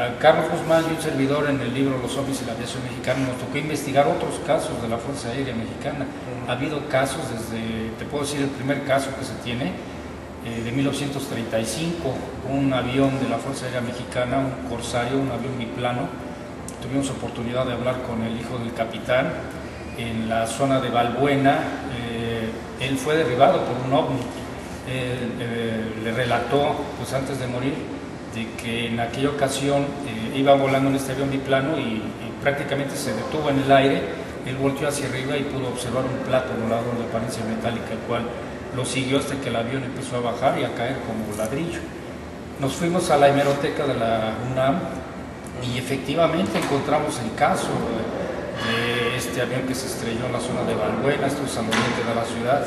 a Carlos Guzmán y un servidor en el libro Los ovnis y la aviación mexicana nos tocó investigar otros casos de la Fuerza Aérea Mexicana. Ha habido casos desde, te puedo decir, el primer caso que se tiene, de 1935, un avión de la Fuerza Aérea Mexicana, un Corsario, un avión biplano. Tuvimos oportunidad de hablar con el hijo del capitán en la zona de Balbuena. Él fue derribado por un ovni. Le relató, pues antes de morir, de que en aquella ocasión iba volando en este avión biplano y prácticamente se detuvo en el aire. Él volteó hacia arriba y pudo observar un plato volador de apariencia metálica, el cual lo siguió hasta que el avión empezó a bajar y a caer como ladrillo. Nos fuimos a la hemeroteca de la UNAM y efectivamente encontramos el caso de este avión que se estrelló en la zona de Balbuena, esto es al oriente de la ciudad.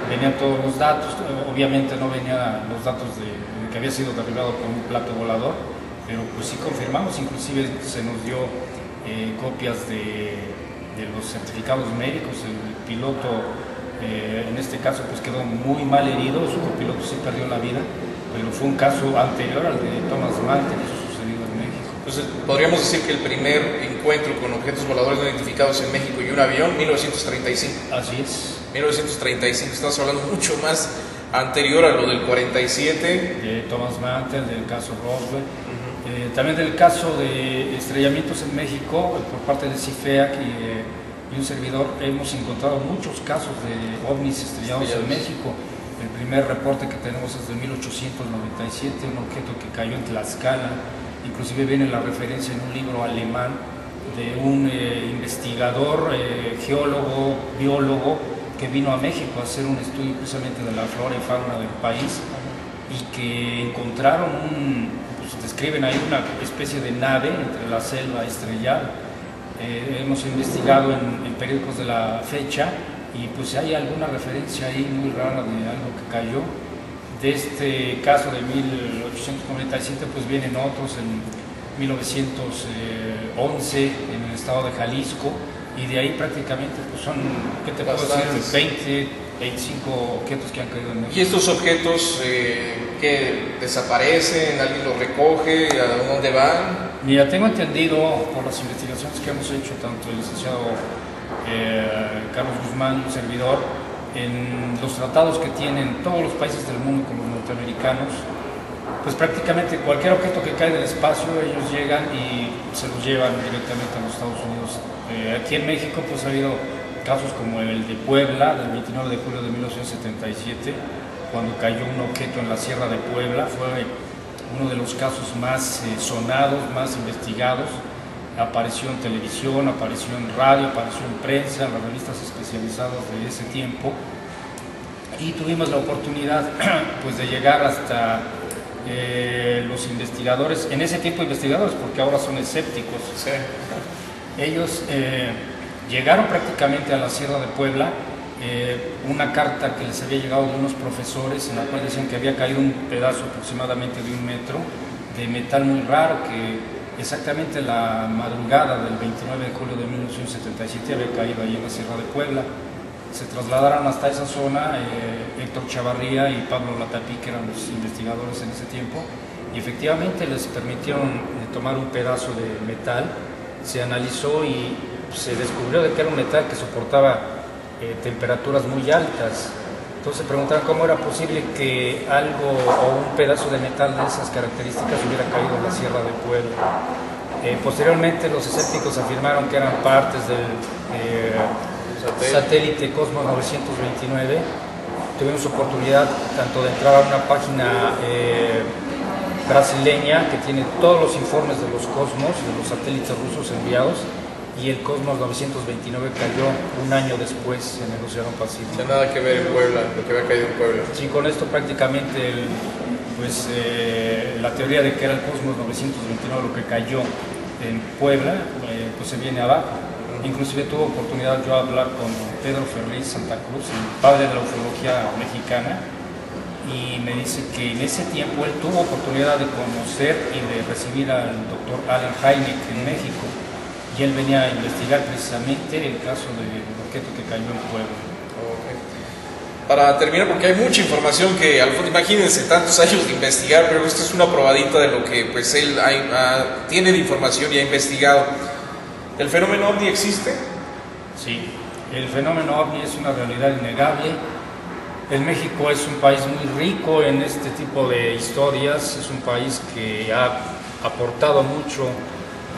Venían todos los datos, obviamente no venían los datos de que había sido derribado por un plato volador, pero pues sí confirmamos, inclusive se nos dio copias de los certificados médicos. El piloto en este caso pues quedó muy mal herido, su copiloto sí perdió la vida, pero fue un caso anterior al de Thomas Mann que hizo sucedido en México. Entonces podríamos decir que el primer encuentro con objetos voladores no identificados en México y un avión, 1935. Así es. 1935, estamos hablando mucho más anterior a lo del 47. De Thomas Mantel, del caso Roswell, también del caso de estrellamientos en México por parte de CIFEAC y un servidor. Hemos encontrado muchos casos de ovnis estrellados en México. El primer reporte que tenemos es de 1897, un objeto que cayó en Tlaxcala. Inclusive viene la referencia en un libro alemán de un investigador, geólogo, biólogo, que vino a México a hacer un estudio precisamente de la flora y fauna del país, y que encontraron pues describen ahí una especie de nave entre la selva estrellada. Hemos investigado en periódicos de la fecha y pues hay alguna referencia ahí muy rara de algo que cayó. De este caso de 1897 pues vienen otros en 1911 en el estado de Jalisco, y de ahí prácticamente pues son, ¿qué te puedo decir? 25 objetos que han caído en México. ¿Y estos objetos que desaparecen? ¿Alguien los recoge? ¿A dónde van? Mira, tengo entendido por las investigaciones que hemos hecho, tanto el licenciado Carlos Guzmán y un servidor, en los tratados que tienen todos los países del mundo con los norteamericanos, pues prácticamente cualquier objeto que cae del espacio, ellos llegan y se los llevan directamente a los Estados Unidos. Aquí en México pues ha habido casos como el de Puebla, del 29 de julio de 1977, cuando cayó un objeto en la Sierra de Puebla. Fue uno de los casos más sonados, más investigados. Apareció en televisión, apareció en radio, apareció en prensa, en las revistas especializadas de ese tiempo, y tuvimos la oportunidad pues de llegar hasta los investigadores, en ese tiempo investigadores, porque ahora son escépticos. Sí. Ellos llegaron prácticamente a la Sierra de Puebla, una carta que les había llegado de unos profesores en la cual decían que había caído un pedazo aproximadamente de 1 metro de metal muy raro, que exactamente la madrugada del 29 de julio de 1977 había caído ahí en la Sierra de Puebla. Se trasladaron hasta esa zona Héctor Chavarría y Pablo Latapí, que eran los investigadores en ese tiempo, y efectivamente les permitieron tomar un pedazo de metal. Se analizó y se descubrió de que era un metal que soportaba temperaturas muy altas. Entonces se preguntaron cómo era posible que algo o un pedazo de metal de esas características hubiera caído en la Sierra de Puebla. Posteriormente los escépticos afirmaron que eran partes del satélite Cosmos 929. Tuvimos oportunidad tanto de entrar a una página brasileña que tiene todos los informes de los Cosmos, de los satélites rusos enviados, y el Cosmos 929 cayó un año después en el Océano Pacífico. No tiene nada que ver en Puebla, lo que había caído en Puebla. Sí, con esto prácticamente la teoría de que era el Cosmos 929 lo que cayó en Puebla, pues se viene abajo. Inclusive tuve oportunidad yo de hablar con Pedro Ferriz Santa Cruz, el padre de la ufología mexicana, y me dice que en ese tiempo él tuvo oportunidad de conocer y de recibir al doctor Alan Hynek en México, y él venía a investigar precisamente el caso del objeto que cayó en Puebla. Okay. Para terminar, porque hay mucha información que, al fondo, imagínense, tantos años de investigar, pero esto es una probadita de lo que pues él tiene de información y ha investigado. ¿El fenómeno OVNI existe? Sí, el fenómeno OVNI es una realidad innegable. El México es un país muy rico en este tipo de historias, es un país que ha aportado mucho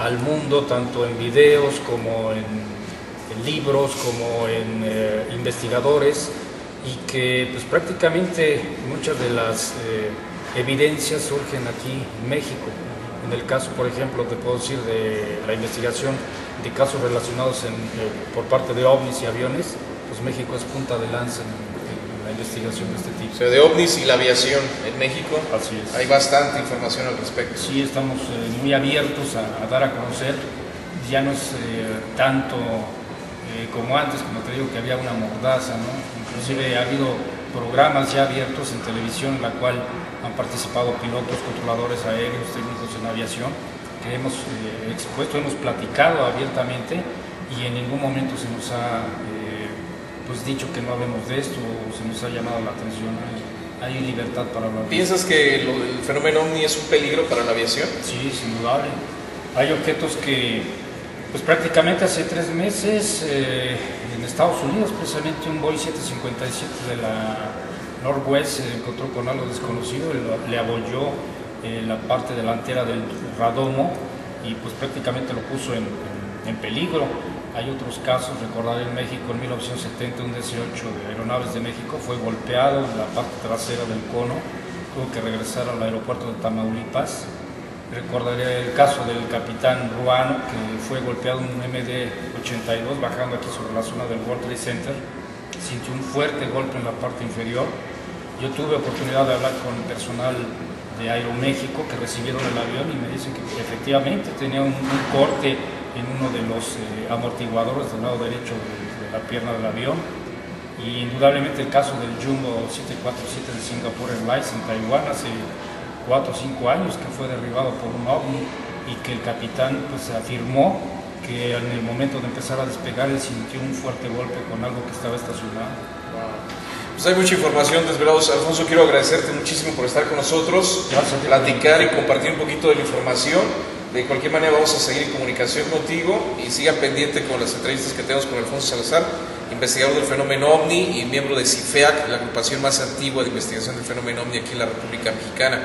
al mundo, tanto en videos como en libros, como en investigadores, y que pues prácticamente muchas de las evidencias surgen aquí en México. En el caso, por ejemplo, te puedo decir de la investigación de casos relacionados por parte de ovnis y aviones, pues México es punta de lanza en la investigación de este tipo. O sea, de ovnis y la aviación en México. Así es. Hay bastante información al respecto. Sí, estamos muy abiertos a dar a conocer. Ya no es tanto como antes, como te digo, que había una mordaza, ¿no? Inclusive ha habido programas ya abiertos en televisión en la cual han participado pilotos, controladores aéreos, técnicos en aviación, que hemos expuesto, hemos platicado abiertamente, y en ningún momento se nos ha pues dicho que no hablemos de esto o se nos ha llamado la atención. Hay libertad para hablar. ¿Piensas que el fenómeno OVNI es un peligro para la aviación? Sí, es indudable. Hay objetos que pues prácticamente hace 3 meses en Estados Unidos, precisamente un Boeing 757 de la Northwest se encontró con algo desconocido, le abolló la parte delantera del radomo y pues prácticamente lo puso en peligro. Hay otros casos, recordar en México en 1970 un DC-8 de Aeronaves de México fue golpeado en la parte trasera del cono, tuvo que regresar al aeropuerto de Tamaulipas. Recordaré el caso del capitán Ruano, que fue golpeado en un MD-82 bajando aquí sobre la zona del World Trade Center, sintió un fuerte golpe en la parte inferior. Yo tuve oportunidad de hablar con personal de Aeroméxico que recibieron el avión y me dicen que efectivamente tenía un corte en uno de los amortiguadores del lado derecho de la pierna del avión. Y indudablemente el caso del Jumbo 747 de Singapore Airlines en Taiwán hace 4 o 5 años, que fue derribado por un ovni y que el capitán pues afirmó que en el momento de empezar a despegar él sintió un fuerte golpe con algo que estaba estacionado. Pues hay mucha información, Desvelados. Alfonso, quiero agradecerte muchísimo por estar con nosotros, platicar y compartir un poquito de la información. De cualquier manera vamos a seguir en comunicación contigo y siga pendiente con las entrevistas que tenemos con Alfonso Salazar, investigador del fenómeno OVNI y miembro de CIFEAC, la agrupación más antigua de investigación del fenómeno OVNI aquí en la República Mexicana.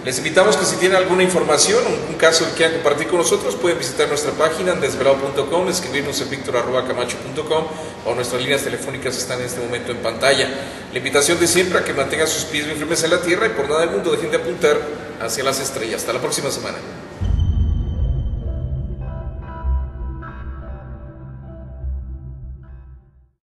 Les invitamos que si tienen alguna información o un caso que quieran compartir con nosotros, pueden visitar nuestra página en desvelado.com, escribirnos en victor@camacho.com o nuestras líneas telefónicas están en este momento en pantalla. La invitación de siempre a que mantengan sus pies bien firmes en la tierra y por nada del mundo dejen de apuntar hacia las estrellas. Hasta la próxima semana.